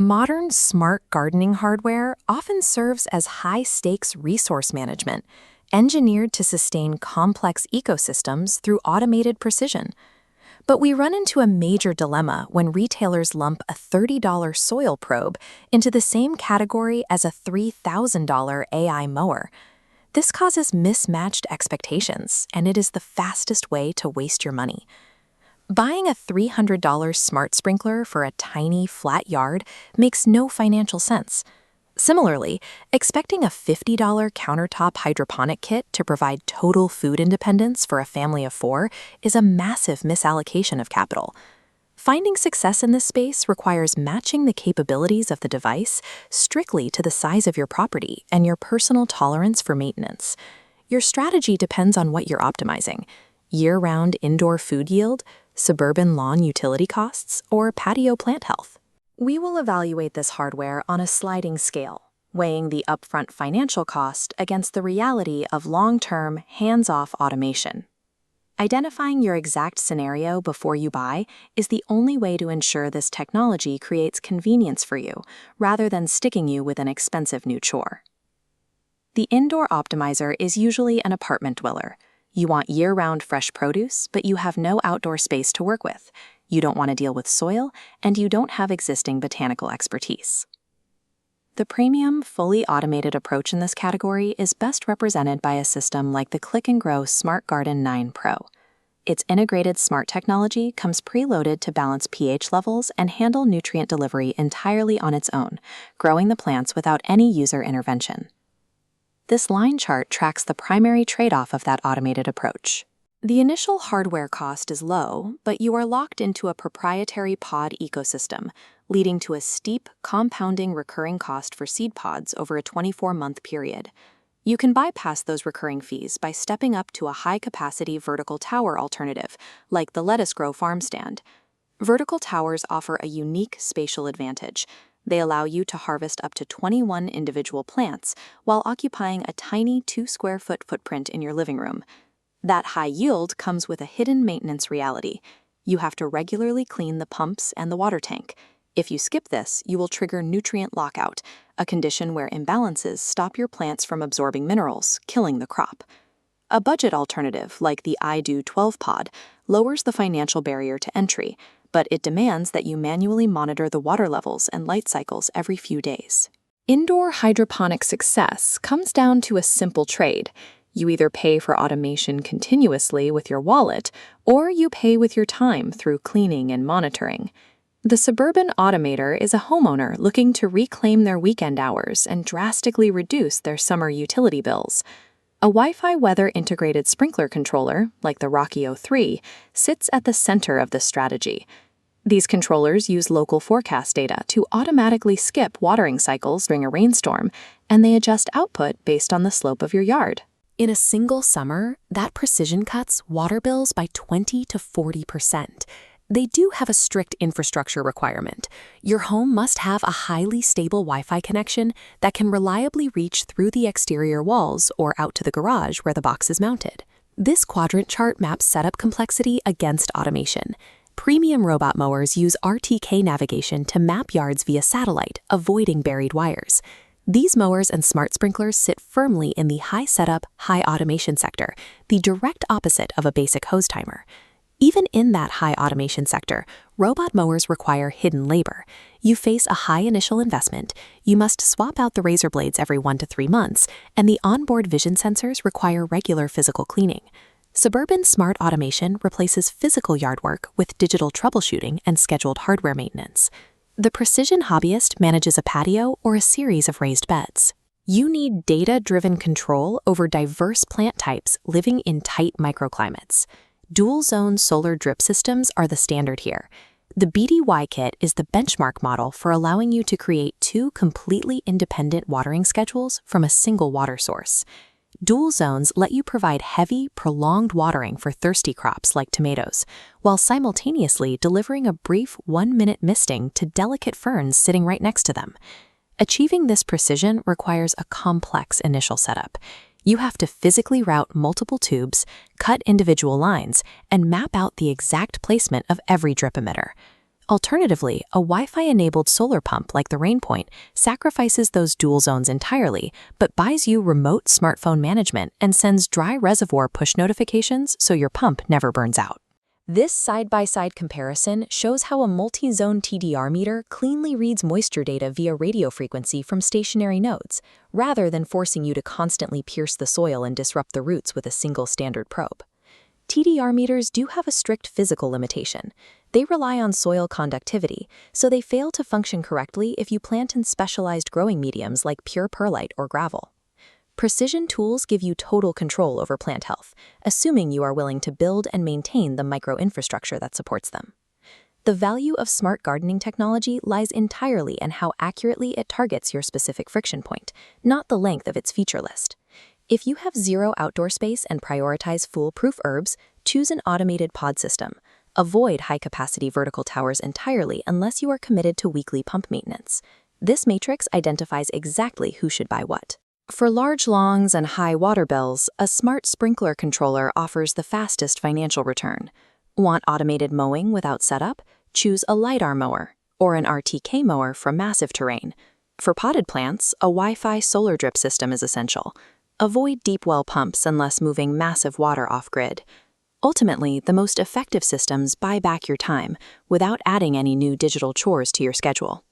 Modern smart gardening hardware often serves as high-stakes resource management, engineered to sustain complex ecosystems through automated precision. But we run into a major dilemma when retailers lump a $30 soil probe into the same category as a $3,000 AI mower. This causes mismatched expectations, and it is the fastest way to waste your money. Buying a $300 smart sprinkler for a tiny, flat yard makes no financial sense. Similarly, expecting a $50 countertop hydroponic kit to provide total food independence for a family of 4 is a massive misallocation of capital. Finding success in this space requires matching the capabilities of the device strictly to the size of your property and your personal tolerance for maintenance. Your strategy depends on what you're optimizing: year-round indoor food yield, suburban lawn utility costs, or patio plant health. We will evaluate this hardware on a sliding scale, weighing the upfront financial cost against the reality of long-term, hands-off automation. Identifying your exact scenario before you buy is the only way to ensure this technology creates convenience for you, rather than sticking you with an expensive new chore. The indoor optimizer is usually an apartment dweller. You want year-round fresh produce, but you have no outdoor space to work with. You don't want to deal with soil, and you don't have existing botanical expertise. The premium, fully automated approach in this category is best represented by a system like the Click & Grow Smart Garden 9 Pro. Its integrated smart technology comes preloaded to balance pH levels and handle nutrient delivery entirely on its own, growing the plants without any user intervention. This line chart tracks the primary trade-off of that automated approach. The initial hardware cost is low, but you are locked into a proprietary pod ecosystem, leading to a steep, compounding recurring cost for seed pods over a 24-month period. You can bypass those recurring fees by stepping up to a high-capacity vertical tower alternative, like the Lettuce Grow farm stand. Vertical towers offer a unique spatial advantage. They allow you to harvest up to 21 individual plants while occupying a tiny 2-square-foot footprint in your living room. That high yield comes with a hidden maintenance reality. You have to regularly clean the pumps and the water tank. If you skip this, you will trigger nutrient lockout, a condition where imbalances stop your plants from absorbing minerals, killing the crop. A budget alternative, like the iDo 12 pod, lowers the financial barrier to entry, but it demands that you manually monitor the water levels and light cycles every few days. Indoor hydroponic success comes down to a simple trade. You either pay for automation continuously with your wallet, or you pay with your time through cleaning and monitoring. The suburban automator is a homeowner looking to reclaim their weekend hours and drastically reduce their summer utility bills. A Wi-Fi weather-integrated sprinkler controller, like the Rocky 03, sits at the center of this strategy. These controllers use local forecast data to automatically skip watering cycles during a rainstorm, and they adjust output based on the slope of your yard. In a single summer, that precision cuts water bills by 20 to 40%. They do have a strict infrastructure requirement. Your home must have a highly stable Wi-Fi connection that can reliably reach through the exterior walls or out to the garage where the box is mounted. This quadrant chart maps setup complexity against automation. Premium robot mowers use RTK navigation to map yards via satellite, avoiding buried wires. These mowers and smart sprinklers sit firmly in the high setup, high automation sector, the direct opposite of a basic hose timer. Even in that high automation sector, robot mowers require hidden labor. You face a high initial investment, you must swap out the razor blades every 1 to 3 months, and the onboard vision sensors require regular physical cleaning. Suburban smart automation replaces physical yard work with digital troubleshooting and scheduled hardware maintenance. The precision hobbyist manages a patio or a series of raised beds. You need data-driven control over diverse plant types living in tight microclimates. Dual-zone solar drip systems are the standard here. The BDY kit is the benchmark model for allowing you to create 2 completely independent watering schedules from a single water source. Dual zones let you provide heavy, prolonged watering for thirsty crops like tomatoes, while simultaneously delivering a brief 1-minute misting to delicate ferns sitting right next to them. Achieving this precision requires a complex initial setup. You have to physically route multiple tubes, cut individual lines, and map out the exact placement of every drip emitter. Alternatively, a Wi-Fi-enabled solar pump like the Rainpoint sacrifices those dual zones entirely, but buys you remote smartphone management and sends dry reservoir push notifications so your pump never burns out. This side-by-side comparison shows how a multi-zone TDR meter cleanly reads moisture data via radio frequency from stationary nodes, rather than forcing you to constantly pierce the soil and disrupt the roots with a single standard probe. TDR meters do have a strict physical limitation. They rely on soil conductivity, so they fail to function correctly if you plant in specialized growing mediums like pure perlite or gravel. Precision tools give you total control over plant health, assuming you are willing to build and maintain the microinfrastructure that supports them. The value of smart gardening technology lies entirely in how accurately it targets your specific friction point, not the length of its feature list. If you have zero outdoor space and prioritize foolproof herbs, choose an automated pod system. Avoid high-capacity vertical towers entirely unless you are committed to weekly pump maintenance. This matrix identifies exactly who should buy what. For large lawns and high water bills, a smart sprinkler controller offers the fastest financial return. Want automated mowing without setup? Choose a LiDAR mower or an RTK mower for massive terrain. For potted plants, a Wi-Fi solar drip system is essential. Avoid deep well pumps unless moving massive water off-grid. Ultimately, the most effective systems buy back your time without adding any new digital chores to your schedule.